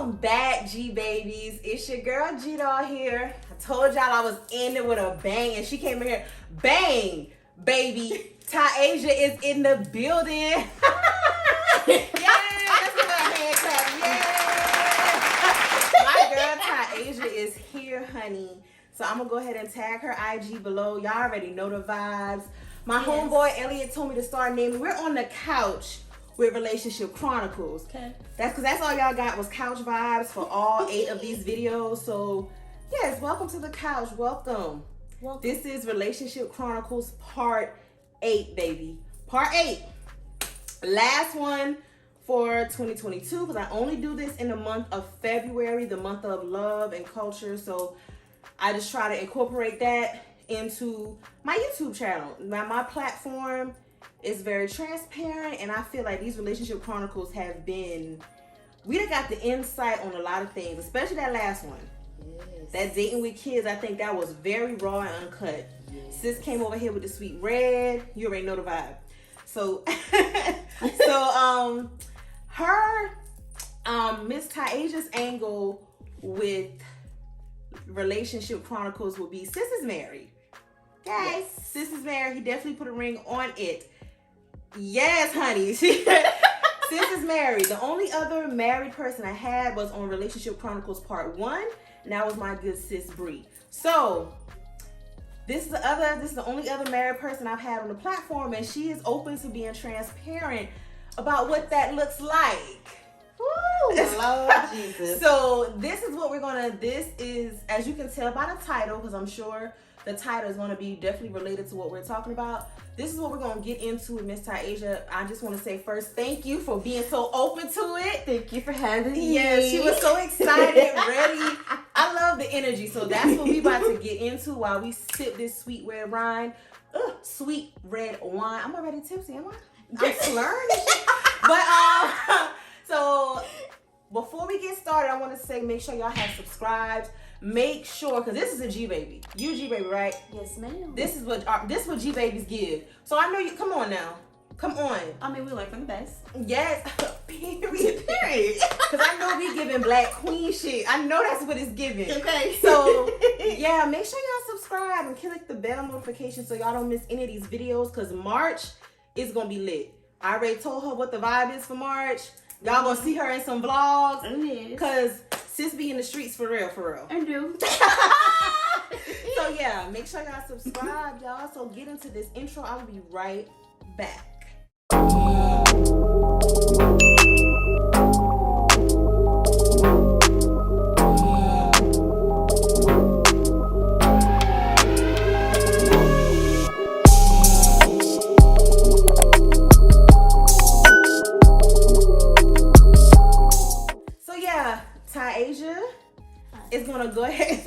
Welcome back, G babies. It's your girl G Doll here. I told y'all I was in it with a bang, and she came in here, bang, baby. Taisha is in the building. Yeah, let's give her a hand clap. Yeah, my girl Taisha is here, honey. So I'm gonna go ahead and tag her IG below. Y'all already know the vibes. My homeboy Elliot told me to start naming. We're on the couch with Relationship Chronicles. Okay. That's all y'all got was couch vibes for all 8 of these videos. So yes, welcome to the couch. Welcome. This is Relationship Chronicles Part 8, baby. Part 8. Last one for 2022, because I only do this in the month of February, the month of love and culture. So I just try to incorporate that into my YouTube channel. Now my platform is very transparent, and I feel like these Relationship Chronicles have been, we done got the insight on a lot of things, especially that last one. Yes. That dating with kids, I think that was very raw and uncut. Yes. Sis came over here with the sweet red. You already know the vibe. So, her, Miss Taisha's angle with Relationship Chronicles will be, sis is married. Okay, yes. Sis is married. He definitely put a ring on it. Yes, honey. Sis is married. The only other married person I had was on Relationship Chronicles Part 1, and that was my good sis Bree. So this is the only other married person I've had on the platform, and she is open to being transparent about what that looks like. Ooh, Lord Jesus. So this is what this is, as you can tell by the title, because I'm sure the title is going to be definitely related to what we're talking about. This is what we're going to get into with Miss Taisha. I just want to say first, thank you for being so open to it. Thank you for having me. Yeah, she was so excited, ready. I love the energy. So that's what we about to get into while we sip this sweet red wine. Sweet red wine. I'm already tipsy, am I? I'm slurring. But so before we get started, I want to say make sure y'all have subscribed. Make sure, because this is a G baby. You G baby, right? Yes, ma'am. This is what G babies give. So I know you. Come on now. Come on. I mean, we learn from the best. Yes. Period. Because I know we giving black queen shit. I know that's what it's giving. Okay. So yeah, make sure y'all subscribe and click the bell notification so y'all don't miss any of these videos. Because March is gonna be lit. I already told her what the vibe is for March. Y'all gonna see her in some vlogs. Because sis be in the streets for real. I do. So yeah, make sure y'all subscribe, y'all. So get into this intro. I will be right back. Taisha is gonna go ahead.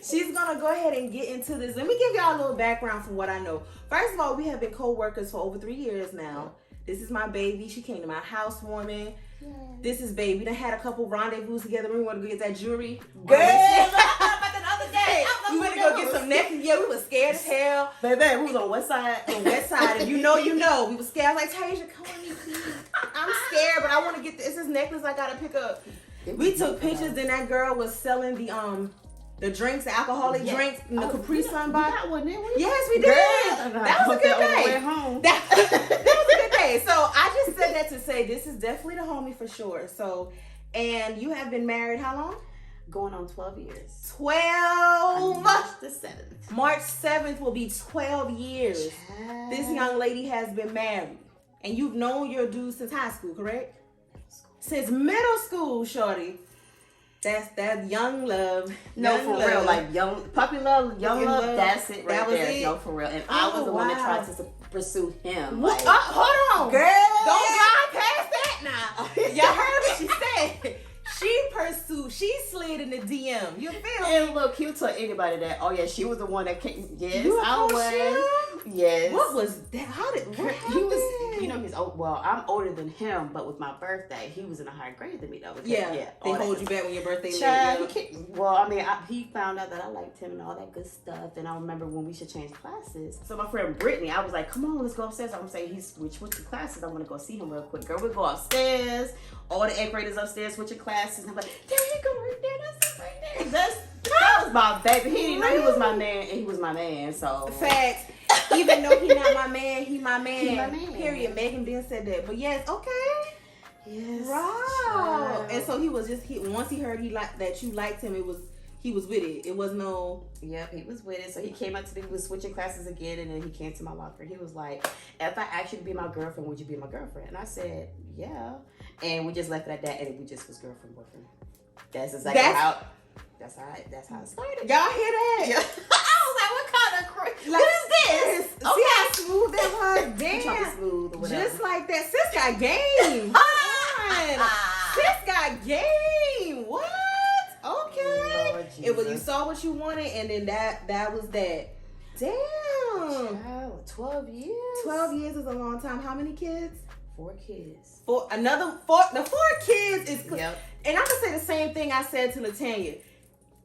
She's gonna go ahead and get into this. Let me give y'all a little background from what I know. First of all, we have been co-workers for over 3 years now. This is my baby. She came to my housewarming. Yeah. This is baby. We done had a couple rendezvous together. We want to go get that jewelry. Girl, about the other day. We went to go get some necklaces. Yeah, we were scared as hell. Baby, we was on the west side. The west side. And you know. We were scared. I was like, Taisha, come on, please. I'm scared, but I want to get this necklace I gotta pick up. We took pictures, then that girl was selling the drinks, the alcoholic drinks in the Capri Sun box. Yes, we did. That was a good day. That was a good day. So I just said that to say this is definitely the homie for sure. So, and you have been married how long? Going on 12 years. 12. March the 7th. March 7th will be 12 years. Child. This young lady has been married. And you've known your dude since high school, correct? Since middle school, shorty. That's that young love. No, for real. Like young puppy love, young love, that's it right that was there. It. No, for real. And I was the one that tried to pursue him. Like, hold on. Girl. Don't drive past that now. Y'all heard what she said. She slid in the DM. You feel me? And look, he'll tell anybody that, oh yeah, she was the one that came. Yes, I was. Yes. What was that? He was, you know, he's I'm older than him, but with my birthday, he was in a higher grade than me though. Because, they hold you back when your birthday late. He found out that I liked him and all that good stuff. And I remember when we should change classes. So my friend Brittany, I was like, "Come on, let's go upstairs." I'm saying we switching classes. I want to go see him real quick. Girl, we go upstairs. All the 8th graders upstairs switching classes. And I'm like, "There you go, right there. That's right there." That was my baby. He didn't know he was my man, and he was my man. So facts. Even though he not my man, he my man. He my man. Period. Megan Ben said that. But yes, okay. Yes. Wow. And so he was once he heard that you liked him, he was with it. It was no. Yep, he was with it. So he came up to me. We was switching classes again, and then he came to my locker. He was like, "If I asked you to be my girlfriend, would you be my girlfriend?" And I said, "Yeah." And we just left it at that, and we just was girlfriend boyfriend. That's exactly how. That's how it started. Y'all hear that? Yeah. I was like, "What kind of crazy? What is this?" Okay. See how smooth that was? Damn. Smooth or whatever. Just like that. Sis got game. Sis got game. What? Okay. Lord It was, you Jesus. saw what you wanted, and then that was that. Damn. Child, 12 years. 12 years is a long time. How many kids? 4 kids. The 4 kids is. Yep. And I'm gonna say the same thing I said to Latanya.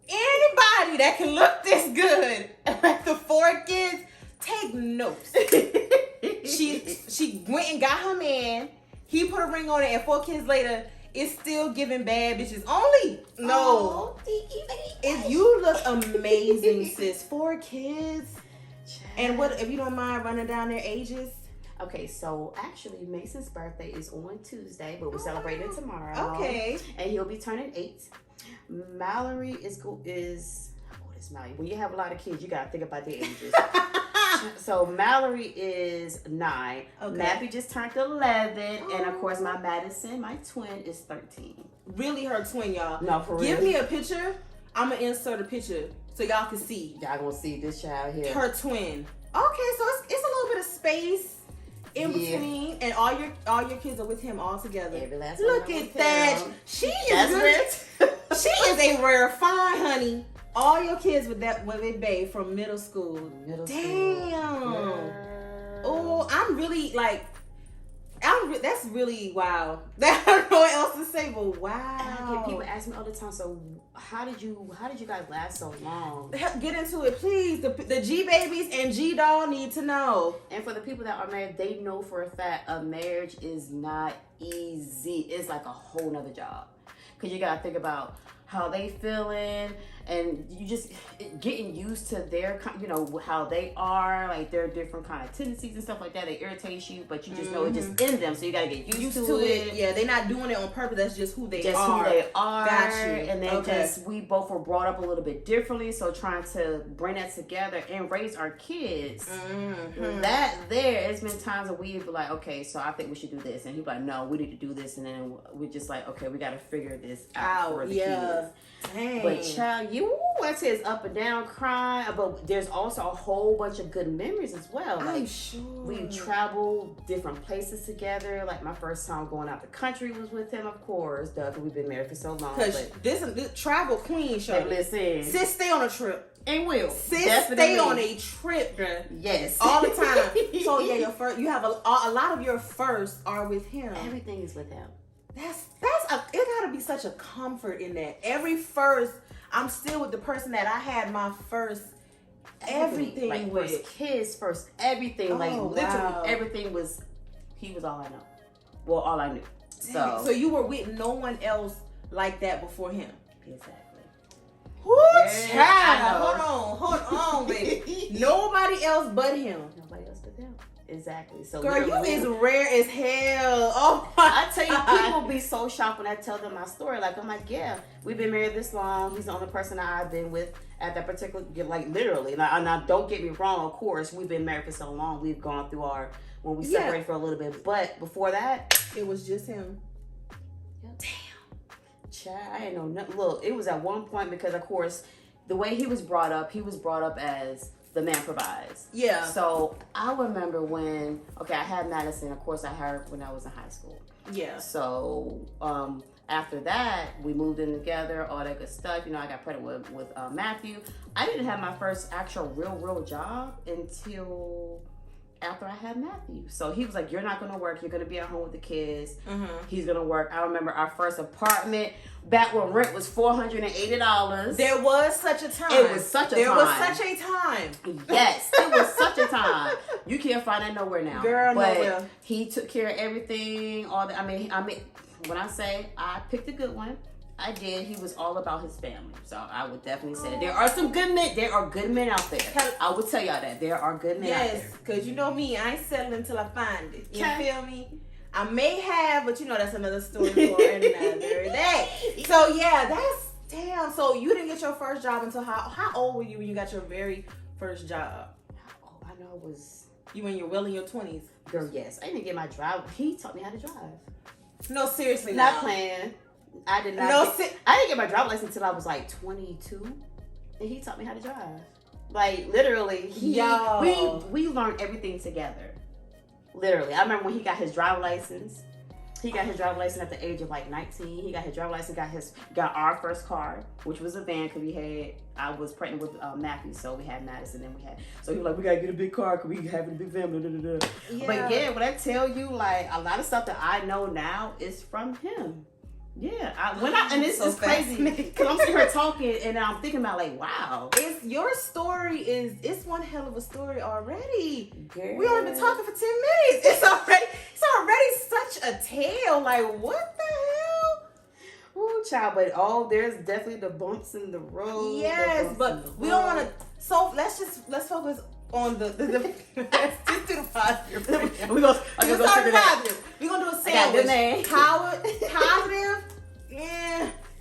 Anybody that can look this good at the 4 kids, take notes. She went and got her man. He put a ring on it, and 4 kids later, it's still giving bad bitches only. No. If you look amazing, sis. 4 kids. And what, if you don't mind running down their ages? Okay, so actually Mason's birthday is on Tuesday, but we're celebrating tomorrow. Okay. And he'll be turning 8. Mallory is how old is Mallory? When you have a lot of kids, you gotta think about their ages. So Mallory is 9. Okay. Matthew just turned 11, and of course my Madison, my twin, is 13. Really her twin, y'all. No, for real. Give me a picture. I'm gonna insert a picture so y'all can see. Y'all gonna see this child here. Her twin. Okay, so it's a little bit of space in between, and all your kids are with him all together. Every last Look one at that. him. She is That's good. She is a rare find, honey. All your kids with they babe from middle school. Damn. Oh, I'm really like. That's really wow. I don't know what else to say, but wow. People ask me all the time. So how did you guys last so long? Get into it, please. The G babies and G doll need to know. And for the people that are married, they know for a fact a marriage is not easy. It's like a whole nother job, because you gotta think about how they feeling, and you just getting used to their, how they are, like their different kind of tendencies and stuff like that. They irritate you, but you just know it's just in them, so you gotta get used to it. Yeah, they're not doing it on purpose. That's just who they are. Just who they are. Got you. And then we both were brought up a little bit differently, so trying to bring that together and raise our kids. It's been times that we've been like, okay, so I think we should do this, and he's like, no, we need to do this, and then we're just like, okay, we gotta figure this out for the kids. Dang. But child, I say it's up and down crying, but there's also a whole bunch of good memories as well. Like, I'm sure. We traveled different places together. Like my first time going out the country was with him, of course. Doug, we've been married for so long. Because this travel queen show. Hey, listen. Sis, stay on a trip. And will. Sis, definitely. stay on a trip, girl. Yes. All the time. So yeah, you have a lot of your firsts are with him. Everything is with him. It gotta be such a comfort in that. Every first, I'm still with the person that I had my first everything like with. First kiss, first everything. Like literally everything he was all I know. Well, all I knew. So you were with no one else like that before him. Exactly. Whoo, child. Hold on, baby. Nobody else but him. Nobody else but him. Exactly. So girl, you is rare as hell. Oh my I tell you, people be so shocked when I tell them my story. Like, I'm like, yeah, we've been married this long. He's the only person I've been with at that particular, like literally. Now, don't get me wrong. Of course, we've been married for so long. We've gone through when we separated for a little bit. But before that, it was just him. Yep. Damn. Child, I didn't know nothing. Look, it was at one point because, of course, the way he was brought up as the man provides. Yeah. So I remember when, I had Madison. Of course, I had her when I was in high school. Yeah. So after that, we moved in together, all that good stuff. I got pregnant with Matthew. I didn't have my first actual real job until after I had Matthew. So he was like, you're not going to work. You're going to be at home with the kids. He's going to work. I remember our first apartment back when rent was $480. There was such a time. It was such a time. There was such a time. Yes, it was such a time. You can't find that nowhere now. Girl, but nowhere. He took care of everything. All that. I mean, when I say I picked a good one, I did. He was all about his family. So I would definitely say that there are some good men. There are good men out there. I would tell y'all that. There are good men out there. Yes, because you know me, I ain't settling until I find it. You feel me? I may have, but you know that's another story for another day. So yeah, that's damn. So you didn't get your first job until how old were you when you got your very first job? Oh, I know it was you when you're well in your 20s. Girl, yes. I didn't get my drive. He taught me how to drive. No, seriously, not playing. I did not. I didn't get my driver's license until I was like 22, and he taught me how to drive. Like literally, we learned everything together. Literally, I remember when he got his driver's license. He got his driver's license at the age of like 19. He got his driver's license. Got our first car, which was a van because I was pregnant with Matthew, so we had Madison. Then so he was like, we gotta get a big car because we have a big family. Yeah. But yeah, when I tell you, like a lot of stuff that I know now is from him. Yeah, and this is crazy because I'm sitting here talking and I'm thinking about like, wow, your story it's one hell of a story already. Girl. We only been talking for 10 minutes. It's already such a tale. Like what the hell? Ooh, child, but there's definitely the bumps in the road. Yes, but we don't want to. So let's focus on the let's just do the positive. We're gonna start with positive. We're gonna do a sandwich. Positive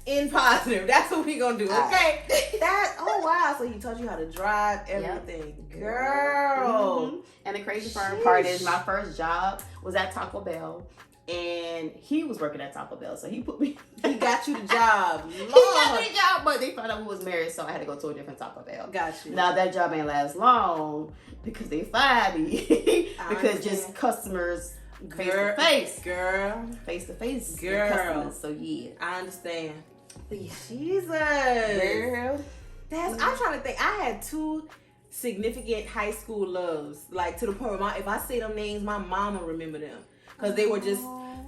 and positive. That's what we're gonna do. Okay. Wow. So he taught you how to drive everything. Yep. Girl. And the crazy part is my first job was at Taco Bell. And he was working at Taco Bell, so he got you the job. He got me the job, but they found out we was married, so I had to go to a different Taco Bell. Got you. Now that job ain't last long because they fired me because just customers face to face, girl, face to face, girl. So yeah, I understand. Jesus, girl. I'm trying to think. I had 2 significant high school loves, like to the point where if I say them names, my mama remember them. Because they were just,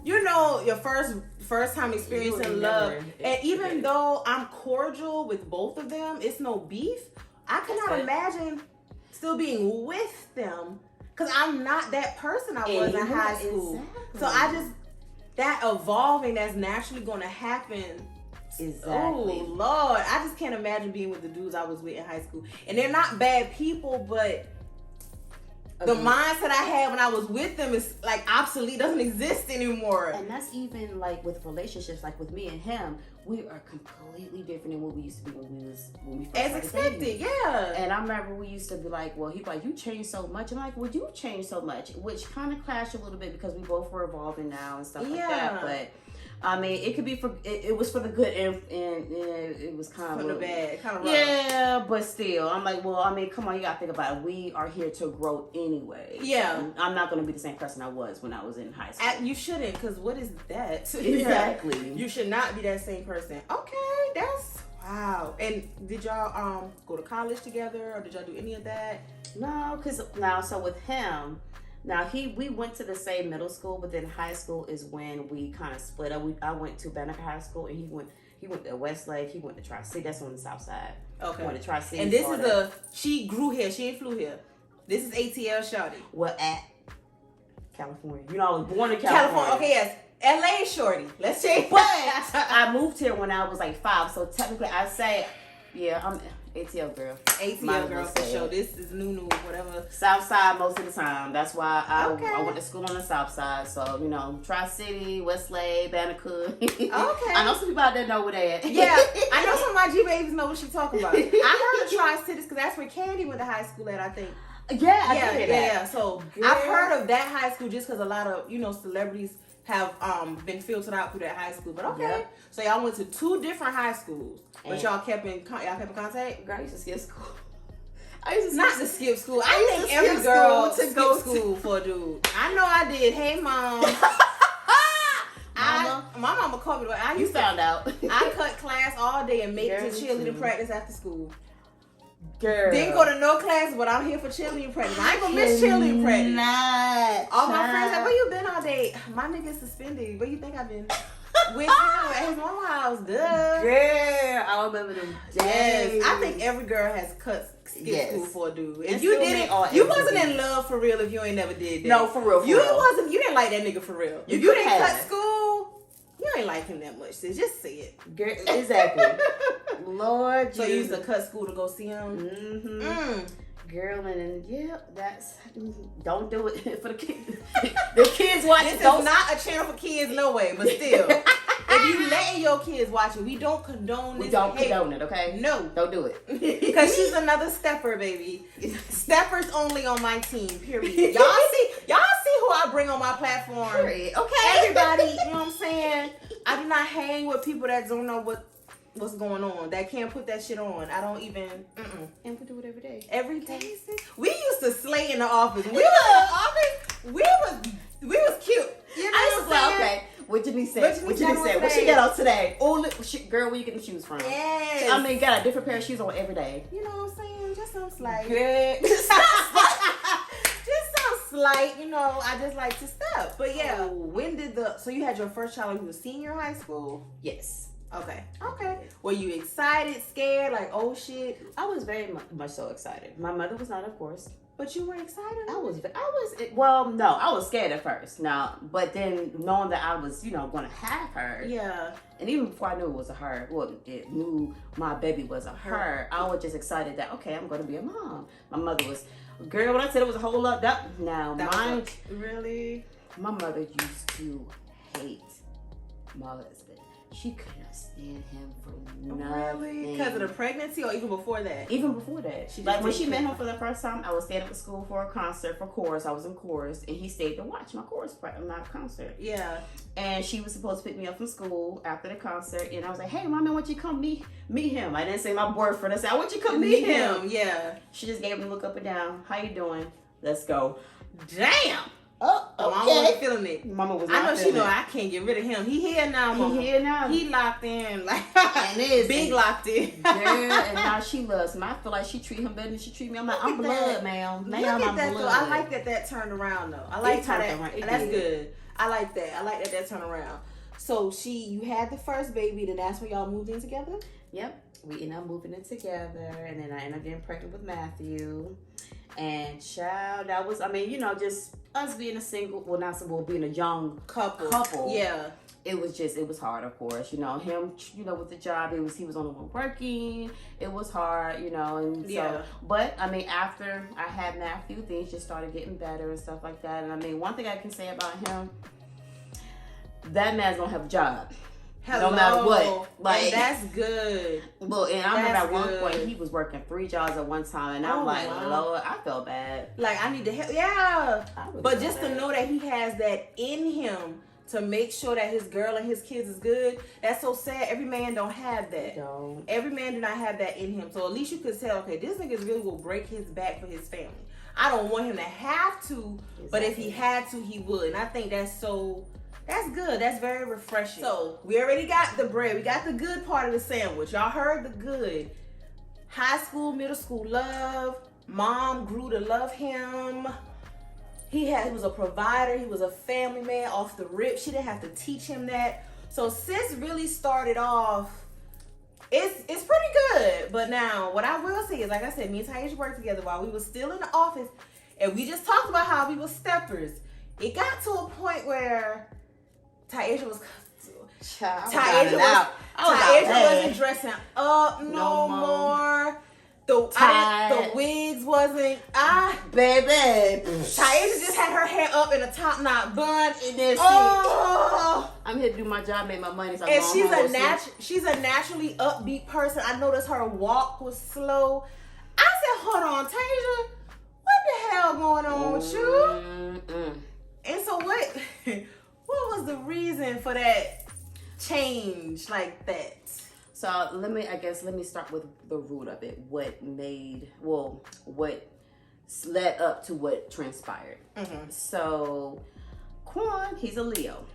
your first time experiencing love. And even though I'm cordial with both of them, it's no beef. I cannot imagine still being with them. Because I'm not that person I was in high school. Exactly. So that evolving that's naturally going to happen. Exactly. Oh, Lord. I just can't imagine being with the dudes I was with in high school. And they're not bad people, but the mindset I had when I was with them is like obsolete, doesn't exist anymore. And that's even like with relationships, like with me and him, we are completely different than what we used to be when we first as expected, dating. Yeah. And I remember we used to be like, well, he's like, you changed so much. I'm like, well, you changed so much, which kind of clashed a little bit because we both were evolving now and stuff like that. But I mean, it could be it was for the good and it was kind of for the bad, kind of rough. Yeah, but still, I'm like, well, I mean, come on, you gotta think about it. We are here to grow anyway. Yeah, I'm not gonna be the same person I was when I was in high school. You shouldn't, because what is that? Exactly. You should not be that same person. Okay, that's wow. And did y'all go to college together, or did y'all do any of that? No, so with him. Now we went to the same middle school, but then high school is when we kind of split up. I went to Banneker High School, and he went to Westlake. He went to Tri-City. That's on the south side. Okay. Went to Tri-City. And this she grew here. She ain't flew here. This is ATL shorty. Well, at California. You know, I was born in California. Okay, yes. LA shorty. Let's change. But I moved here when I was like 5, so technically I say, yeah, I'm ATL girl. ATL girl for sure. This is new, whatever. South side most of the time. That's why I went to school on the south side. So, Tri-City, Westlake, Banneker. Okay. I know some people out there know where they at. Yeah. I know some of my G-babies know what she's talking about. I heard of Tri-Cities because that's where Candy went to high school at, I think. Yeah. So, I've heard of that high school just because a lot of, celebrities have been filtered out through that high school. But okay. Yep. So y'all went to 2 different high schools. But y'all kept in contact? Girl, I used to skip school. Not to skip school. I think every girl to skip school for a dude. I know I did. Hey, Mom. My mama called me. You found out. I cut class all day and made it to cheerleading practice after school. Girl. Didn't go to no class, but I'm here for cheerleading practice. I ain't gonna miss cheerleading practice. All my friends like, where you been all day? My nigga suspended. Where you think I've been? With him at his mama's house. Duh. Girl, I remember them days. Yes. I think every girl has skipped school for a dude. If And you didn't, you wasn't in love for real if you ain't never did that. No, for real. You didn't like that nigga for real. If you didn't cut school, you ain't like him that much. Sis. Just say it. Girl, exactly. Lord, so you used to cut school to go see him. Mm-hmm. Girl, and yeah, that's don't do it for the kids. The kids watch it. This is not a channel for kids, no way. But still, if you letting your kids watch it, we don't condone this. We don't condone it, okay? No, don't do it. Because she's another stepper, baby. Steppers only on my team. Period. Y'all see who I bring on my platform. Period. Okay, everybody. You know what I'm saying? I do not hang with people that don't know what's going on, that can't put that shit on. I don't even. And we do it every day. Every day. We used to slay in the office. We was in the office. We was cute. You know I was like, okay. What Janice said? What she got on today? Oh, girl, where you getting the shoes from? Yes. I mean, got a different pair of shoes on every day. You know what I'm saying? Just some slight. Good. Just some slight. You know, I just like to step. But yeah, when did so you had your first child when you were senior high school? Yes. Okay. Were you excited, scared, like, oh shit? I was very much so excited. My mother was not, of course. But you were excited? I was scared at first. Now, but then knowing that I was, going to have her. Yeah. And even before I knew it was a her, knew my baby was a her, I was just excited that, okay, I'm going to be a mom. My mother was, girl, when I said it was a whole lot, really? My mother used to hate my husband. She could not stand him for nothing. Really? Because of the pregnancy, or even before that? Even before that. When she met him for the first time, I was staying up at school for a concert, for chorus. I was in chorus, and he stayed to watch my concert. Yeah. And she was supposed to pick me up from school after the concert, and I was like, hey, Mommy, I want you to come meet him. I didn't say my boyfriend. I said, I want you to come meet him. Yeah. She just gave me a look up and down. How you doing? Let's go. Damn. Oh, okay. Mama wasn't feeling it. Mama was not I know she know I can't get rid of him. He here now, Mama. He here now. He locked in. Like, and is big locked in. Girl, and now she loves him. I feel like she treat him better than she treat me. I'm like, I'm blood, ma'am. Look at that, though. I like that turned around, though. I like how that. That's good. I like that. I like that turned around. So you had the first baby, then that's when y'all moved in together? Yep. We ended up moving in together, and then I ended up getting pregnant with Matthew. And child, that was, just us being being a young couple. Yeah. It was hard, of course. Him, with the job, he was only one working. It was hard, and so, but after I had Matthew, things just started getting better and stuff like that. And one thing I can say about him, that man's gonna have a job. Hello. No matter what. Like, and that's good. Well, and I remember at one point he was working 3 jobs at one time, and I'm like, wow. Lord, I felt bad. Like, I need to help. Yeah. But just to know that he has that in him to make sure that his girl and his kids is good, that's so sad. Every man don't have that. Don't. Every man do not have that in him. So at least you could tell, okay, this nigga really will break his back for his family. I don't want him to have to, but if he had to, he would. And I think that's good. That's very refreshing. So we already got the bread. We got the good part of the sandwich. Y'all heard the good. High school, middle school love. Mom grew to love him. He was a provider. He was a family man off the rip. She didn't have to teach him that. So sis really started off. It's pretty good. But now what I will say is, like I said, me and Taisha worked together while we were still in the office, and we just talked about how we were steppers. It got to a point where Taisha was wasn't dressing up no more. The wigs wasn't baby. Taisha just had her hair up in a top knot bun. I'm here to do my job, make my money. So and she's a naturally upbeat person. I noticed her walk was slow. I said, hold on, Taisha, what the hell going on with you? And so what was the reason for that change like that? So let me start with the root of it. What led up to what transpired. Mm-hmm. So Quan, he's a Leo.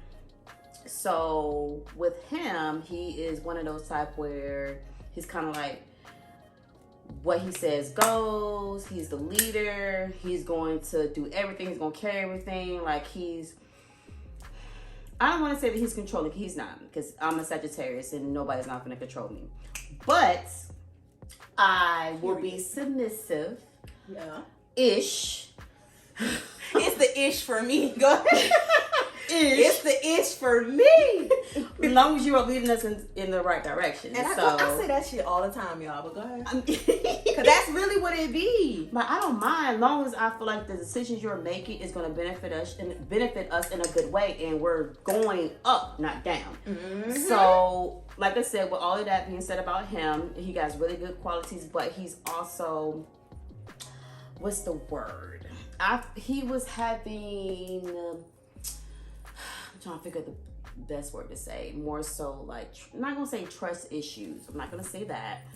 So with him, he is one of those type where he's kind of like what he says goes. He's the leader. He's going to do everything. He's going to carry everything. Like I don't want to say that he's controlling. He's not, because I'm a Sagittarius and nobody's not going to control me. But I will be submissive. Yeah. Ish. It's the ish for me. Go ahead. It's the ish for me. As long as you are leading us in the right direction. And I say that shit all the time, y'all, but go ahead. Because that's really what it be. But I don't mind, as long as I feel like the decisions you're making is going to benefit us in a good way, and we're going up, not down. Mm-hmm. So, like I said, with all of that being said about him, he has really good qualities, but he's also, what's the word? He was having, I'm trying to figure the best word to say, more so like, I'm not gonna say trust issues, I'm not gonna say that,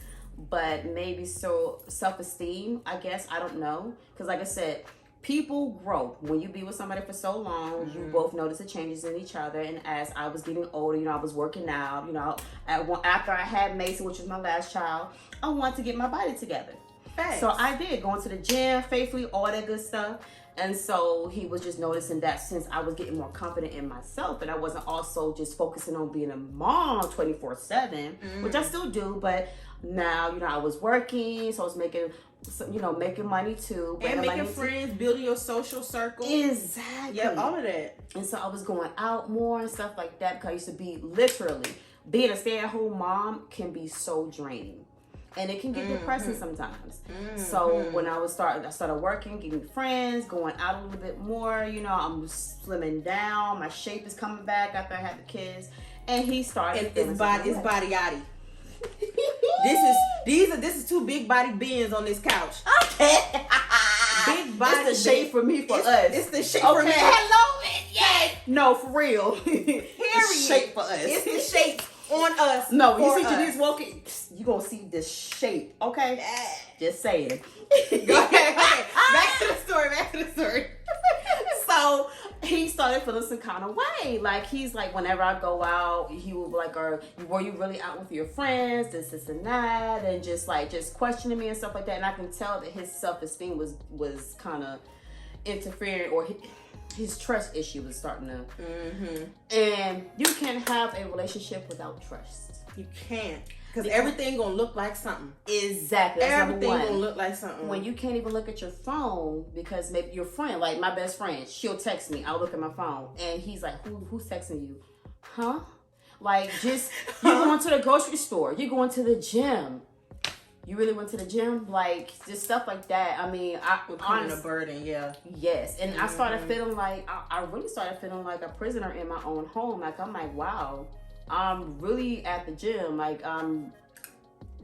but maybe so self-esteem, I guess, I don't know, because like I said, people grow. When you be with somebody for so long, you both notice the changes in each other. And as I was getting older, I was working out, after I had Mason, which was my last child, I wanted to get my body together. Thanks. So I did, going to the gym faithfully, all that good stuff. And so he was just noticing that since I was getting more confident in myself, and I wasn't also just focusing on being a mom 24/7, which I still do, but now, I was working, so I was making money too. And making friends, building your social circle. Exactly. Yep, all of that. And so I was going out more and stuff like that, because I used to be being a stay-at-home mom can be so draining. And it can get depressing sometimes. So when I started working, getting friends, going out a little bit more, I'm slimming down. My shape is coming back after I had the kids. And he started. It's body yaddy. This is two big body beings on this couch. Okay. Big body. It's the shape for me us. It's the shape for me. Hello, yes. No, for real. Period. It's the shape for us. It's the shape on us. No, you see Janice walking, you gonna see the shape, okay? Just saying. Go ahead. Okay. Back to the story. So he started feeling some kind of way. Like, he's like, whenever I go out, he will be like, were you really out with your friends? This and that, and just questioning me and stuff like that. And I can tell that his self-esteem was kind of interfering, or his trust issue was starting to. And you can't have a relationship without trust. You can't. Because everything gonna look like something. Exactly. That's everything gonna look like something. When you can't even look at your phone, because maybe your friend, like my best friend, she'll text me. I'll look at my phone, and he's like, "Who's texting you? Huh? Like, just you're going to the grocery store. You're going to the gym. You really went to the gym? Like, just stuff like that. I mean, becoming a burden, yeah. Yes, and I started feeling like I really started feeling like a prisoner in my own home. Like, I'm like, wow. I'm really at the gym. Like,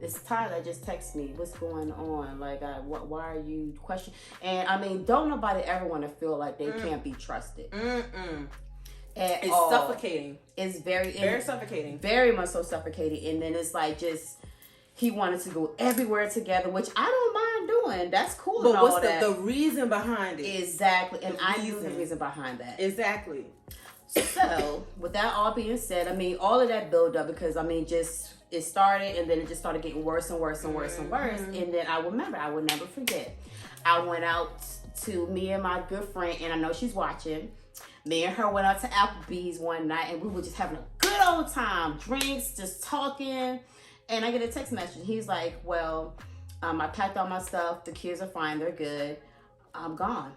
it's Tyler just texted me. What's going on? Like, why are you questioning? And I mean, don't nobody ever want to feel like they can't be trusted. It's suffocating. It's very suffocating. Very much so suffocating. And then it's like he wanted to go everywhere together, which I don't mind doing. That's cool. But what's the reason behind it? Exactly. And I knew the reason behind that. Exactly. So, with that all being said, I mean, all of that build up, because I mean, it started, and then it just started getting worse and worse and worse and worse. And then I would never forget. I went out to me and my good friend, and I know she's watching. Me and her went out to Applebee's one night, and we were just having a good old time, drinks, just talking. And I get a text message. He's like, well, I packed all my stuff. The kids are fine. They're good. I'm gone.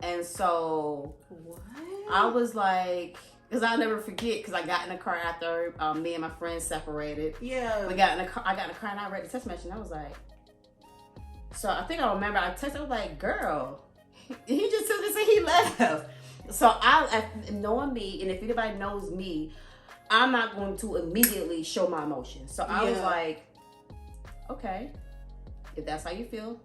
And so what? I was like, because I'll never forget, because I got in the car after me and my friends separated. Yeah. I got in the car and I read the text message, and I was like, so I think I remember I texted, I was like, girl, he just took this and he left. So knowing me, and if anybody knows me, I'm not going to immediately show my emotions. So I was like, okay, if that's how you feel,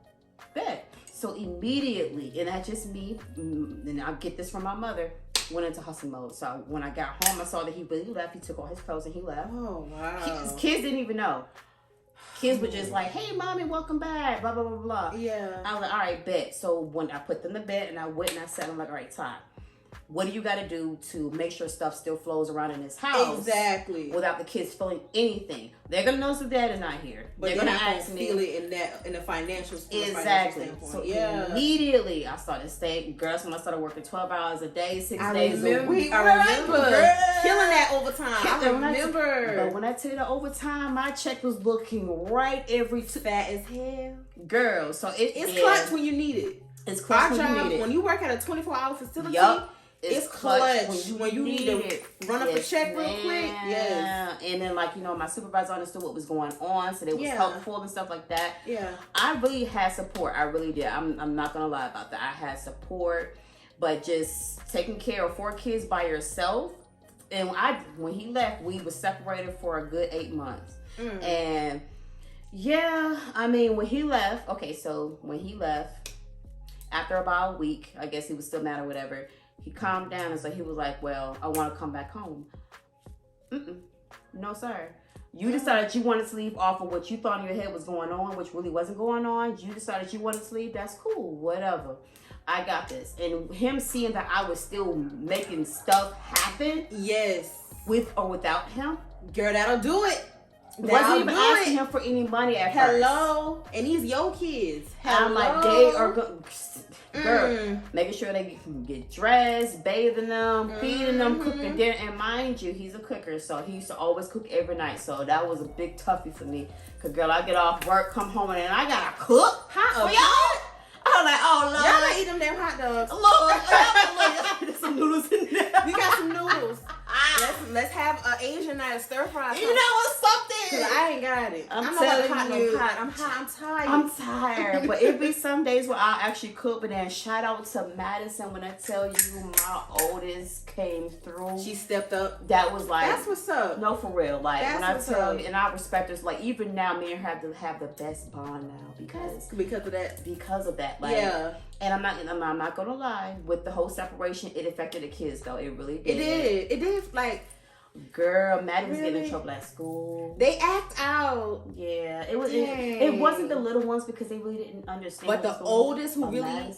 bet. So immediately, and that's just me, and I get this from my mother, went into hustle mode. So when I got home, I saw that he really left. He took all his clothes and he left. Oh, wow. His kids didn't even know. Kids were just like, hey, mommy, welcome back, blah, blah, blah, blah. Yeah. I was like, all right, bet. So when I put them to bed and I went and I sat, I'm like, all right, Todd, what do you got to do to make sure stuff still flows around in this house? Exactly. Without the kids feeling anything. They're going to notice that dad is not here. But they're going to ask me. feel it in the financial Exactly. Financial so immediately I started staying. Girls, when I started working 12 hours a day, 6 days a week. I remember. Killing that overtime. I remember. But when I tell you the overtime, my check was looking right every fat as hell. Girl, so it's clutch when you need it. It's clutch when you need it. When you work at a 24-hour facility, it's clutch when you need to run up a check real quick. Yes. And then, like, you know, my supervisor understood what was going on, so they was helpful and stuff like that. Yeah. I really had support. I really did. I'm not going to lie about that. I had support, but just taking care of 4 kids by yourself. And when he left, we were separated for a good 8 months. And, yeah, I mean, when he left, after about a week, I guess he was still mad or whatever, he calmed down and so he was like, well, I want to come back home. No, sir. You decided you wanted to leave off of what you thought in your head was going on, which really wasn't going on. You decided you wanted to leave. That's cool. Whatever. I got this. And him seeing that I was still making stuff happen. Yes. With or without him. Girl, that'll do it. Wasn't even asking him for any money at first. Hello. And these your kids. Hello. I'm like, they are good. Girl, making sure they can get dressed, bathing them, feeding them, cooking dinner. And mind you, he's a cooker, so he used to always cook every night. So that was a big toughie for me. Cause girl, I get off work, come home, and I gotta cook for y'all. I was like, oh Lord, y'all gotta eat them damn hot dogs. Lord, there's some noodles in there. We got some noodles. Let's have an Asian night of stir fry. You know what's something? Cause I ain't got it. I'm telling you. I'm hot. I'm tired. I'm tired. But it'd be some days where I'll actually cook. But then shout out to Madison when I tell you my oldest came through. She stepped up. That was like, that's what's up. No, for real. Like that's when I tell you, and I respect her. Like even now, me and her have to have the best bond now because of that. Because of that. Like, yeah. And I'm not gonna lie. With the whole separation, it affected the kids though. It really did. It did. Like, girl, Maddie was getting in trouble at school. They act out. Yeah, it was. It wasn't the little ones because they really didn't understand. But the oldest, who really,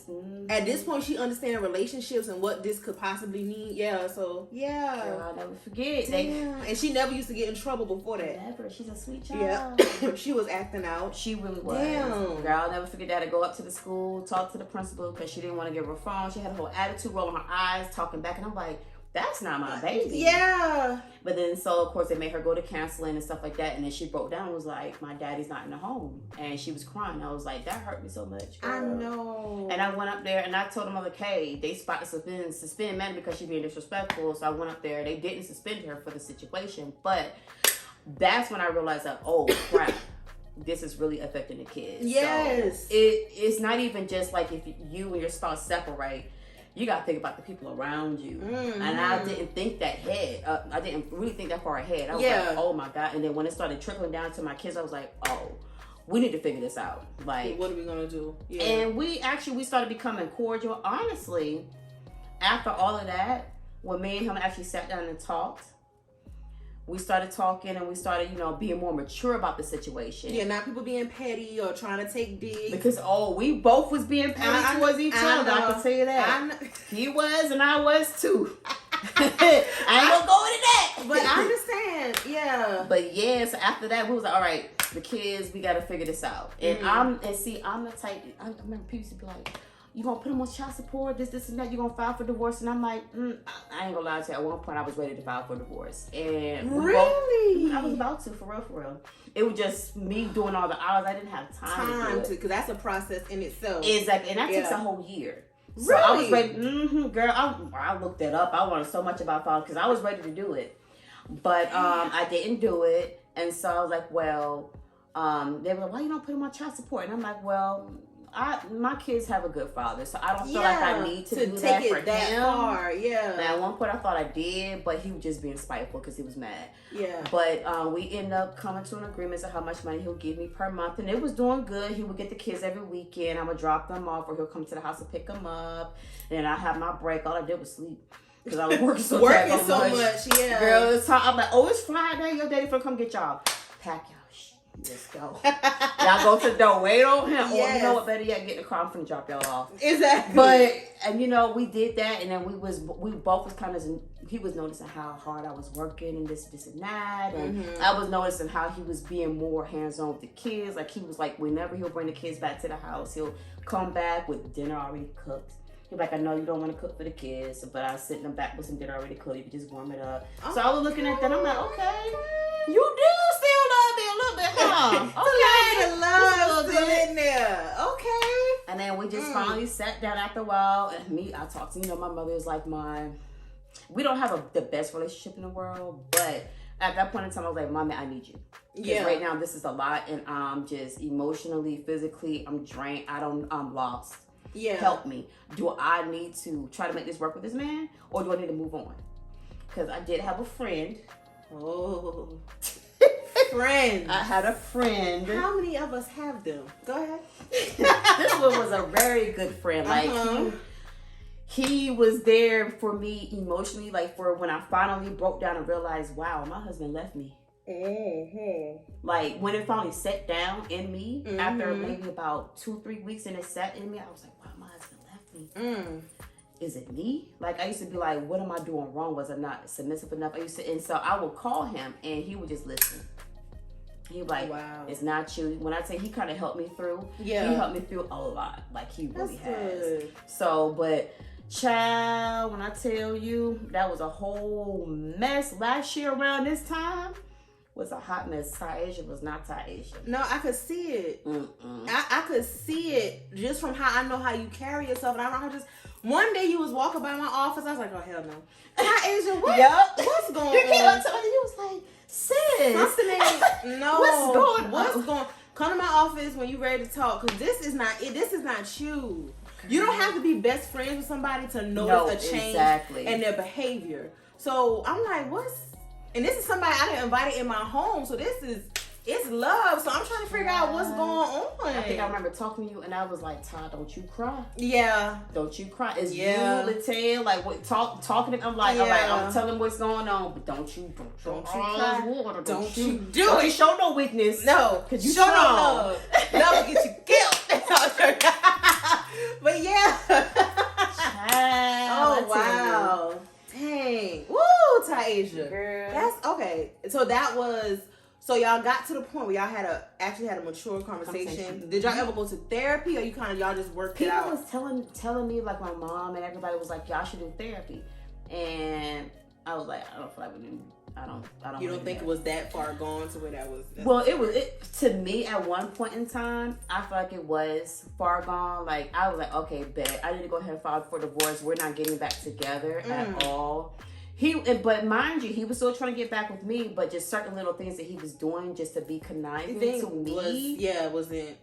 at this point, she understands relationships and what this could possibly mean. Yeah. So yeah. Girl, I'll never forget. And she never used to get in trouble before that. Never. She's a sweet child. Yeah. She was acting out. She really was. Damn. Girl, I'll never forget that. To go up to the school, talk to the principal because she didn't want to give her a phone. She had a whole attitude, rolling her eyes, talking back, and I'm like, that's not my baby. Yeah. But then, so of course, they made her go to counseling and stuff like that. And then she broke down and was like, my daddy's not in the home. And she was crying. I was like, that hurt me so much. Girl. I know. And I went up there and I told them, like, hey, they spot to suspend Maddie because she's being disrespectful. So I went up there. They didn't suspend her for the situation. But that's when I realized that, oh, crap. This is really affecting the kids. Yes. So it's not even just like if you and your spouse separate. You got to think about the people around you. And I didn't think that ahead. I didn't really think that far ahead. I was like, oh my God. And then when it started trickling down to my kids, I was like, oh, we need to figure this out. Like, what are we going to do? Yeah. And we started becoming cordial. Honestly, after all of that, when me and him actually sat down and talked, we started talking and we started, being more mature about the situation. Yeah, not people being petty or trying to take digs. Because, we both was being petty towards each other. I can tell you that. He was and I was too. I ain't gonna go into that. But I understand, yeah. But yeah, so after that, we was like, all right, the kids, we gotta figure this out. And I'm the type, I remember people used to be like, you gonna put them on child support, this and that, you gonna file for divorce. And I'm like, I ain't gonna lie to you, at one point I was ready to file for divorce. And really? I was about to, for real. It was just me doing all the hours. I didn't have time to, because that's a process in itself. Exactly, and that takes a whole year. Really? So I was ready, girl, I looked it up. I learned so much about filing because I was ready to do it. But I didn't do it. And so I was like, well, they were like, why you don't put him on child support? And I'm like, well, my kids have a good father, so I don't feel like I need to do that for him. Far. Yeah. Now, at one point I thought I did, but he was just being spiteful because he was mad. Yeah. But we ended up coming to an agreement of how much money he'll give me per month, and it was doing good. He would get the kids every weekend. I would drop them off, or he'll come to the house and pick them up. And I have my break. All I did was sleep because I was working so much. Yeah. Girl, it's time. I'm like, oh, it's Friday. Your daddy finna come get y'all. Pack y'all shit. Let's go. Y'all go to the door. Wait on him. Yes. Or you know what? Better yet, get in the car. I'm finna drop y'all off. Exactly. But and we did that, and then we both was kind of. He was noticing how hard I was working and this and that, and I was noticing how he was being more hands on with the kids. Like he was like, whenever he'll bring the kids back to the house, he'll come back with dinner already cooked. He's like, I know you don't want to cook for the kids, but I'll sit them back with some dinner already cooked. You can just warm it up. Okay. So I was looking at that. I'm like, okay, you do still love me a little bit, huh? Okay, the love still in there. Okay. And then we just finally sat down after a while, and I talked to my mother is like we don't have the best relationship in the world, but at that point in time, I was like, Mommy, I need you. Yeah. Right now, this is a lot, and I'm just emotionally, physically, I'm drained. I'm lost. Yeah. Help me. Do I need to try to make this work with this man, or do I need to move on? Because I did have a friend. Oh. Friends. I had a friend. How many of us have them? Go ahead. This one was a very good friend. Like, he was there for me emotionally, like for when I finally broke down and realized, wow, my husband left me. Like when it finally set down in me after maybe about 2-3 weeks, and it sat in me, I was like, wow, my husband left me. Is it me? Like I used to be like, what am I doing wrong? Was I not submissive enough? And so I would call him, and he would just listen. He was like, wow, it's not you. When I say he kind of helped me through, he helped me through a lot. Like he really has. Good. So, but child, when I tell you that was a whole mess last year around this time, was a hot mess. Taisha was not Taisha. No, I could see it. I could see it just from how I know how you carry yourself. And I know how one day you was walking by my office, I was like, oh hell no. Taisha, what's going on? You came up to me and you was like, sis, something ain't, no. What's going Come to my office when you ready to talk, because this is not it. This is not you. You don't have to be best friends with somebody to notice a change in their behavior. So I'm like, and this is somebody I didn't invite in my home, so it's love. So I'm trying to figure out what's going on. I think I remember talking to you, and I was like, Todd, don't you cry. Yeah. Don't you cry. It's you, Latel, like what talking to I'm like, all right, I'm telling what's going on, but don't you cry. Don't you do it. Show no weakness. No. Because you show no love. Love will get you killed. But yeah. Oh wow. Dang. Woo, Taisha. Girl. That's okay. So y'all got to the point where y'all actually had a mature conversation. Did y'all ever go to therapy, or y'all just worked it out? People was telling me, like my mom and everybody was like, y'all should do therapy. And I was like, I don't feel like we do. I don't. You don't think it was that far gone to where that was? Well, it to me at one point in time, I feel like it was far gone. Like I was like, okay, bet I need to go ahead and file for divorce. We're not getting back together at all. But mind you, he was still trying to get back with me, but just certain little things that he was doing just to be conniving to me. Wasn't.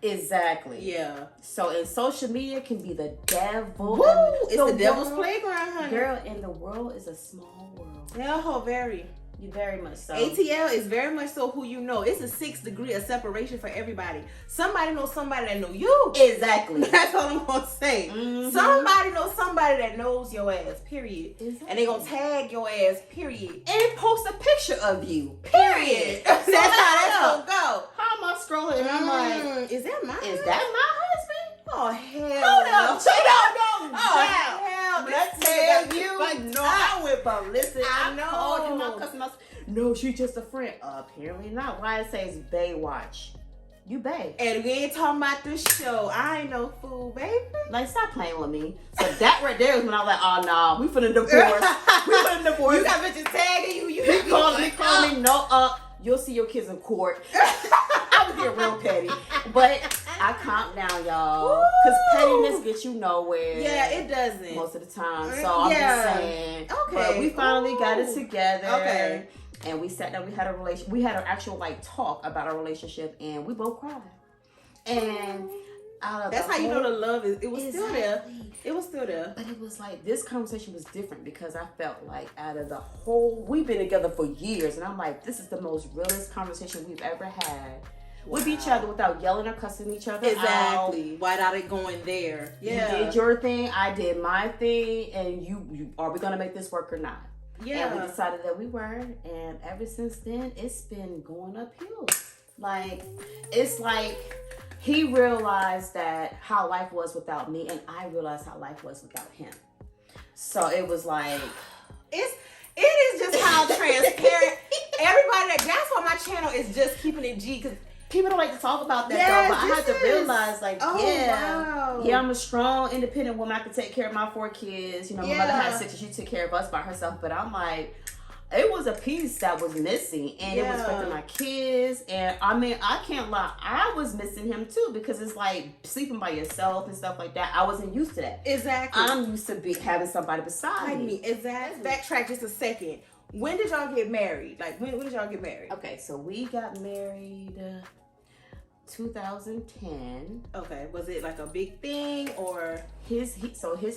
Exactly. Yeah. So, and social media can be the devil. Woo! It's the devil's playground, honey. Girl, and the world is a small world. Yeah, very. Very much so. ATL is very much so who you know. It's a 6 degree of separation for everybody. Somebody knows somebody that know you. Exactly. That's all I'm gonna say. Somebody knows somebody that knows your ass. Period. Exactly. And they gonna tag your ass. Period. And post a picture of you. Period. That's how that's gonna go. How am I scrolling? And I'm like, is that my husband? Oh hell! Hold up. No. Hell. Let's tell you. I went ballistic. I know. Called him out, cussing out. No, she's just a friend. Apparently not. Why it says Baywatch? You bae. And we ain't talking about this show. I ain't no fool, baby. Like, stop playing with me. So that right there is when I was like, oh no, we finna divorce. You got bitches tagging you. He called me. No, you'll see your kids in court. I was getting real petty, but I calmed down, y'all, because pettiness gets you nowhere. Yeah, it doesn't most of the time. So I'm just saying. Okay, but we finally got it together. Okay, and we sat down. We had an actual talk about our relationship, and we both cried. And that's how you know the love is. It was still there. It was still there. But it was like, this conversation was different because I felt like out of the whole, we've been together for years, and I'm like, this is the most realest conversation we've ever had with each other without yelling or cussing each other exactly out. Without it going there. Yeah. You did your thing, I did my thing, and you are we gonna make this work or not? Yeah. And we decided that we weren't. And ever since then, it's been going uphill. Like, it's like he realized that how life was without me, and I realized how life was without him. So it was like... It is just how transparent everybody... That's why my channel is just keeping it G, because people don't like to talk about that, though, but I had to realize, like, yeah, I'm a strong, independent woman. I can take care of my 4 kids. You know, my mother had 6, and she took care of us by herself. But I'm like, it was a piece that was missing, and it was affecting my kids. And I mean, I can't lie, I was missing him too, because it's like sleeping by yourself and stuff like that. I wasn't used to that. Exactly. I'm used to having somebody beside me. Exactly. Let's backtrack just a second. When did y'all get married? Like, when did y'all get married? Okay, so we got married 2010. Okay, was it like a big thing, or his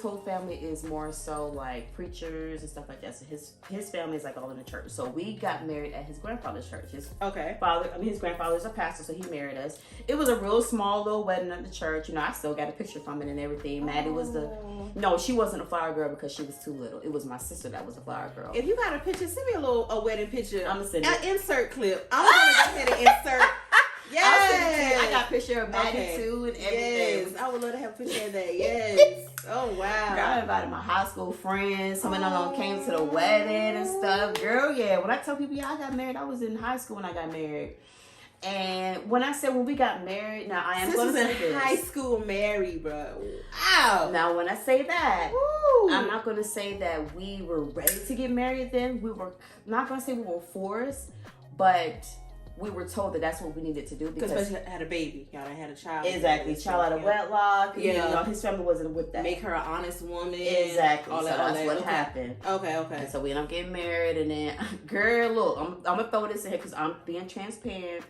whole family is more so like preachers and stuff like that. So his family is like all in the church. So we got married at his grandfather's church. His grandfather's a pastor, so he married us. It was a real small little wedding at the church. You know, I still got a picture from it and everything. Maddie was no, she wasn't a flower girl because she was too little. It was my sister that was a flower girl. If you got a picture, send me a wedding picture. I'm gonna send it. An insert clip. I'm gonna go ahead and insert. Yes, I got a picture of Maddie too and everything. Yes, I would love to have a picture of that. Yes. Oh wow. Girl, I invited my high school friends. Some of them came to the wedding and stuff. Girl, yeah. When I tell people, I got married, I was in high school when I got married. And when I said when we got married, now I am going to say this. High school married, bro. Wow. Now when I say that, I'm not going to say that we were ready to get married then. We were not going to say we were forced, but we were told that that's what we needed to do because you had a baby. Y'all had a child. Exactly. Child out of wedlock. Yeah. You know, his family wasn't with that. Make her an honest woman. Exactly. That's what happened. Okay. And so we ended up getting married, and then, girl, look, I'm going to throw this in here because I'm being transparent.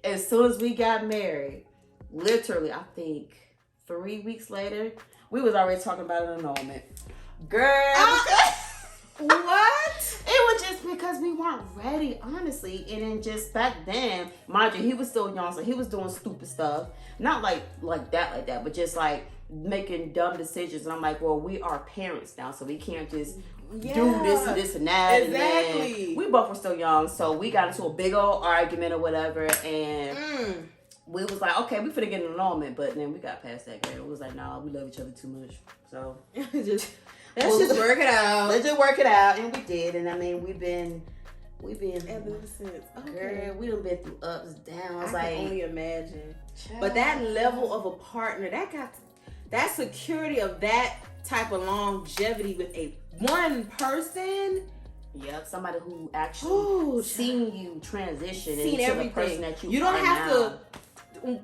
As soon as we got married, literally, I think 3 weeks later, we was already talking about an annulment. Girl. What? It was just because we weren't ready, honestly. And then just back then, mind you, he was still young, so he was doing stupid stuff. Not like that, but just like making dumb decisions. And I'm like, well, we are parents now, so we can't just do this and that. Exactly. And we both were still young, so we got into a big old argument or whatever, and we was like, okay, we finna get an annulment, but then we got past that, girl. It was like, nah, we love each other too much. So let's just work it out. Let's just work it out, and we did. And I mean, we've been ever since. Okay. Girl, we done been through ups, downs. I can only imagine. But that level of a partner, that security of that type of longevity with one person. Yep, somebody who actually seen you transition into everything. The person that you don't are have now. to.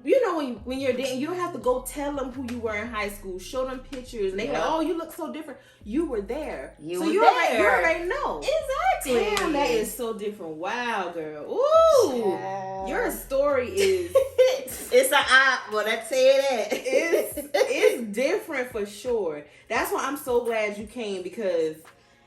You know, when you're dating, you don't have to go tell them who you were in high school. Show them pictures, and they go, "Oh, you look so different." You were there, you already know. Exactly. Damn, that is so different. Wow, girl. Ooh, your story is. It's an eye. Well, I tell you that. It's different for sure. That's why I'm so glad you came, because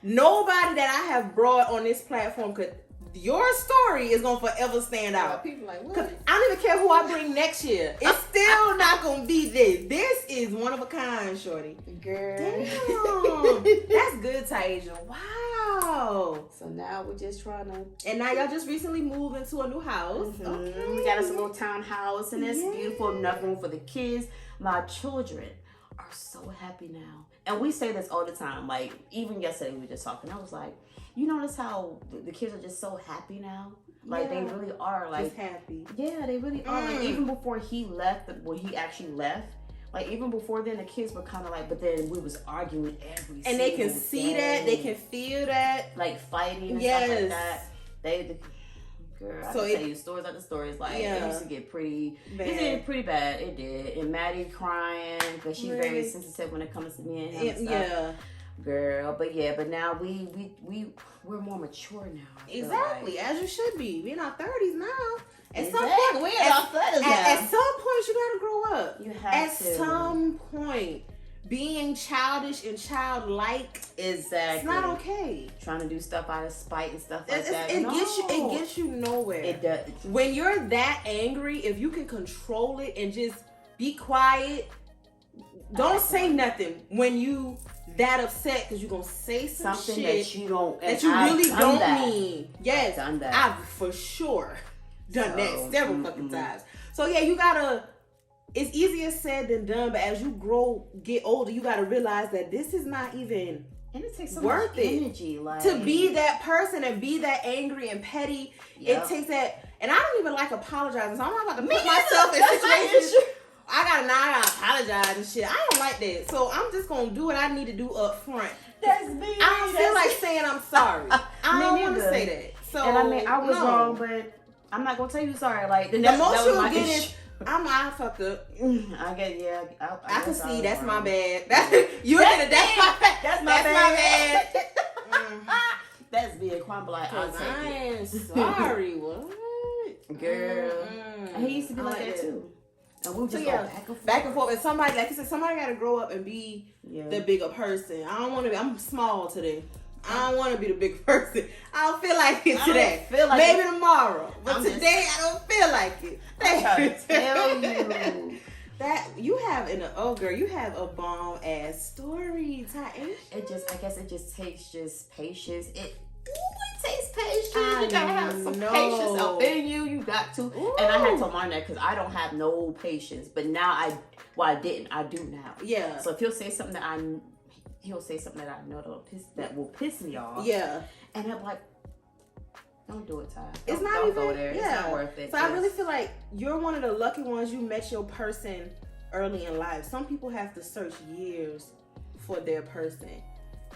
nobody that I have brought on this platform could. Your story is gonna forever stand out. People like, what? I don't even care who I bring next year. It's still not gonna be this. This is one of a kind, shorty. Girl. Damn. That's good, Tasia. Wow. So now we're just trying to. And now y'all just recently moved into a new house. Mm-hmm. Okay. We got us a little townhouse, and it's beautiful. Enough room for the kids. My children are so happy now. And we say this all the time. Like, even yesterday we were just talking. I was like, you notice how the kids are just so happy now? Like, they really are. Like, just happy. Yeah, they really are. Like, even before he left, when he actually left, like, even before then, the kids were kind of like, but then we was arguing every and they can see that. They can feel that. Like, fighting and stuff like that. Girl, I can tell you stories after stories. Like, it used to get pretty bad. It did pretty bad. It did. And Maddie crying, because she's very sensitive when it comes to me and him and stuff. Yeah. Girl, but now we're more mature now. Exactly, as you should be. We're in our 30s now. At some point, you gotta grow up. You have to. At some point, being childish and childlike, exactly, it's not okay. Trying to do stuff out of spite and stuff like that. It gets you nowhere. It does. When you're that angry, if you can control it and just be quiet, don't say nothing when you that upset because you're gonna say something shit that you don't really don't mean. Yes, I've done that. I've for sure done that several fucking times. So yeah, you gotta. It's easier said than done, but as you get older, you gotta realize that this is not even. And it takes so worth much it energy, like to be that person and be that angry and petty. Yep. It takes that, and I don't even like apologizing. So I'm not about to put myself in situations. I gotta apologize and shit. I don't like that. So I'm just gonna do what I need to do up front. That's me. I don't feel like saying I'm sorry. I don't want to say that. So and I mean, I was wrong, but I'm not gonna tell you sorry. Like the most you'll get is. I fucked up. I get I can see that's my bad. That's my bad. That's being crumble. Like I am sorry. What, girl? And he used to be like that too. And we just go back and forth. And somebody, like you said, somebody got to grow up and be the bigger person. I don't want to be. I'm small today. I don't want to be the big person. I don't feel like it today. Maybe tomorrow, but today I don't feel like it. I'm trying to tell you that you have you have a bomb ass story. I guess it just takes patience. It takes patience. You gotta have some patience up in you. You got to. Ooh. And I had to learn that because I don't have no patience. But now I do now. Yeah. So if he'll say something that I know that will piss me off. Yeah. And I'm like, don't do it, Ty. Don't go there. Yeah. It's not worth it. So I really feel like you're one of the lucky ones. You met your person early in life. Some people have to search years for their person.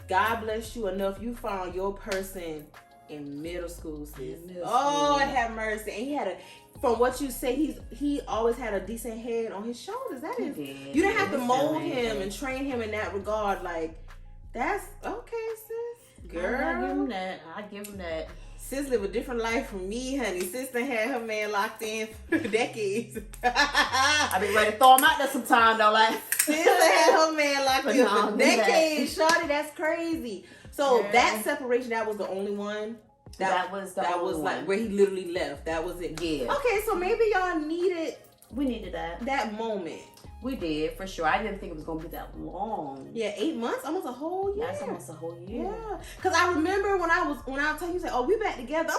God bless you enough. You found your person in middle school, sis. Lord have mercy. And he had from what you say, he always had a decent head on his shoulders. That is, you didn't have to mold him and train him in that regard. Like, that's okay, sis. Girl, I give him that. Sis lived a different life from me, honey. Sis done had her man locked in for decades. I be ready to throw him out there sometime though. Like, sis done had her man locked in for decades. Shorty, that's crazy. So that separation, that was the only one. That was like where he literally left. That was it. Yeah. Okay, so maybe y'all we needed that moment. We did, for sure. I didn't think it was gonna be that long. Yeah, 8 months, almost a whole year. That's almost a whole year. Yeah. Cause I remember when I was telling you, say, "Oh, we back together."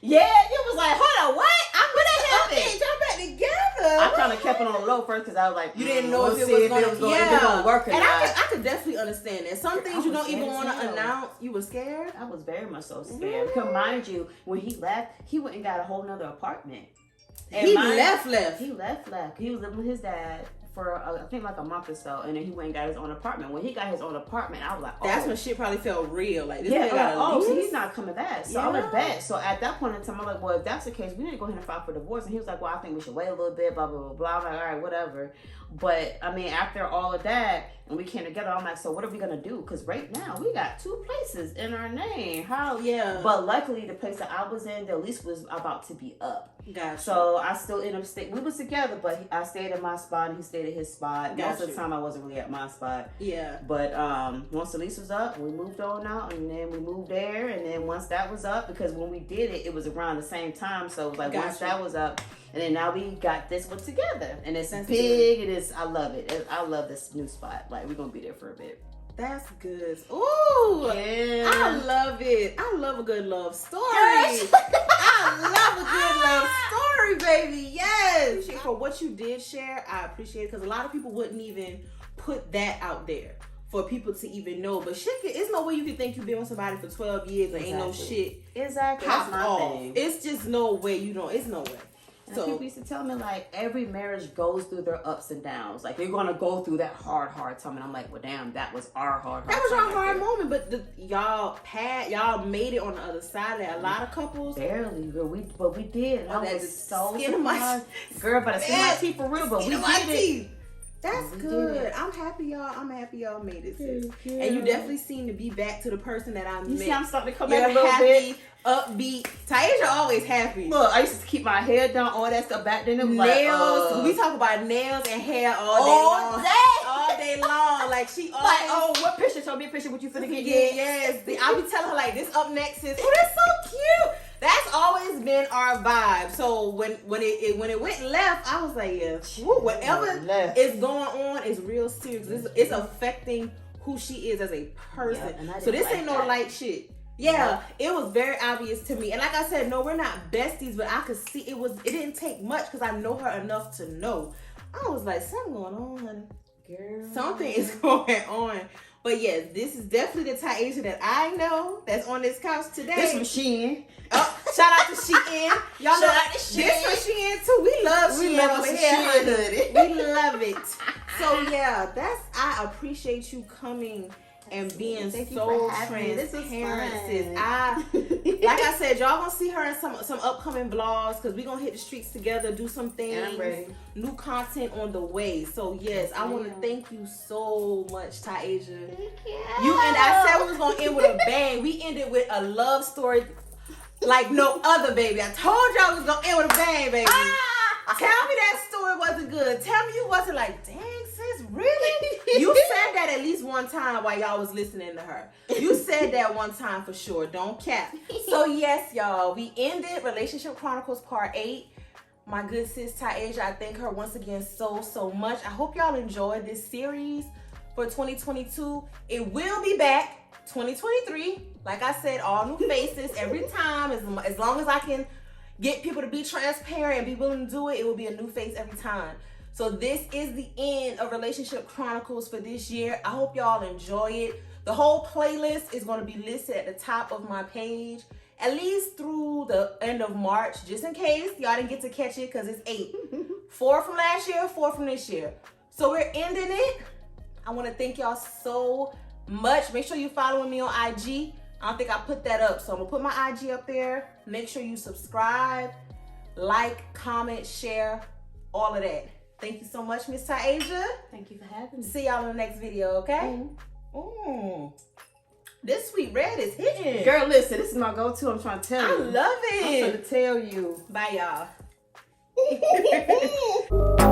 Yeah, you was like, "Hold on, what? When that happened? Okay, y'all back together." I kind of kept it on the low first because I was like, you didn't know if it was gonna work. And I could definitely understand that. Some things you don't even want to announce. You were scared. I was very much so scared. Because mind you, when he left, he went and got a whole nother apartment. And he left. He left. He was living with his dad for I think like a month or so, and then he went and got his own apartment. When he got his own apartment, I was like, that's when shit probably felt real. Like, this so he's not coming back. Solid bet. So at that point in time, I'm like, well, if that's the case, we need to go ahead and file for divorce. And he was like, well, I think we should wait a little bit, blah blah blah blah. I'm like, all right, whatever. But I mean, after all of that, and we came together, I'm like, so what are we gonna do? Because right now we got 2 places in our name. How? Yeah. But luckily, the place that I was in, the lease was about to be up. Gotcha. So I still ended up staying. We was together, but I stayed in my spot and he stayed at his spot. Most of the time, I wasn't really at my spot. Yeah. But once the lease was up, we moved on out, and then we moved there. And then once that was up, because when we did it, it was around the same time. So it was like once that was up, and then now we got this one together, and it's big. It is. I love it. I love this new spot. Like, we're gonna be there for a bit. That's good. Ooh, yeah. I love it. I love a good love story. I love a good love story, baby. Yes. For what you did share, I appreciate it, because a lot of people wouldn't even put that out there for people to even know. But shit, it's no way you can think you've been with somebody for 12 years and ain't no shit. Exactly. That's my thing. It's just no way you don't. It's no way. And so people used to tell me, like, every marriage goes through their ups and downs. Like, you're going to go through that hard time. And I'm like, well, damn, that was our hard That was our hard moment. But y'all made it on the other side of that. A lot of couples. Barely, girl. But we did. And I was so surprised. Girl, but I skin my teeth for real. But we did it. That's good. I'm happy y'all made it, sis. And you definitely seem to be back to the person that I met. You see, I'm starting to come back a little bit. Upbeat. Taisha always happy. Look, I used to keep my hair down, all that stuff back then. It was nails. We talk about nails and hair all day long. Like, she always. Like, oh, what picture? Show me a picture. What you finna get? Yes. I be telling her, like, this up next is. Oh, that's so cute. That's always been our vibe. So when it went left, I was like, yeah, whatever is going on is real serious. It's affecting who she is as a person. Yeah, so this ain't no light shit. Yeah, it was very obvious to me. And like I said, no, we're not besties, but I could see it didn't take much because I know her enough to know. I was like, something going on, honey. Girl. Something is going on. But yes, this is definitely the Taisha that I know that's on this couch today. This from Shein. Oh, shout out to Shein. Y'all know this from Shein too. We love Shein over here. We love it. So yeah, I appreciate you coming and being so transparent, sis. Like I said, y'all gonna see her in some upcoming vlogs because we gonna hit the streets together, do some things, new content on the way. So yes, I want to thank you so much, Taisha. Thank you. And I said we was gonna end with a bang. We ended with a love story like no other, baby. I told y'all we was gonna end with a bang, baby. Tell me that story wasn't good. Tell me you wasn't like, dang, sis, really? You said that at least one time while y'all was listening to her. You said that one time for sure. Don't cap. So yes, y'all, we ended Relationship Chronicles Part 8. My good sis Taisha, I thank her once again so much. I hope y'all enjoyed this series for 2022. It will be back 2023. Like I said, all new faces every time. As long as I can get people to be transparent and be willing to do it, it will be a new face every time. So this is the end of Relationship Chronicles for this year. I hope y'all enjoy it. The whole playlist is going to be listed at the top of my page, at least through the end of March, just in case y'all didn't get to catch it because it's 8. 4 from last year, 4 from this year. So we're ending it. I want to thank y'all so much. Make sure you're following me on IG. I don't think I put that up, so I'm gonna put my IG up there. Make sure you subscribe, like, comment, share, all of that. Thank you so much, Miss Taisha. Thank you for having me. See y'all in the next video, okay? This sweet red is hitting. Girl, listen, this is my go-to. I'm trying to tell you. I love it. I'm trying to tell you. Bye, y'all.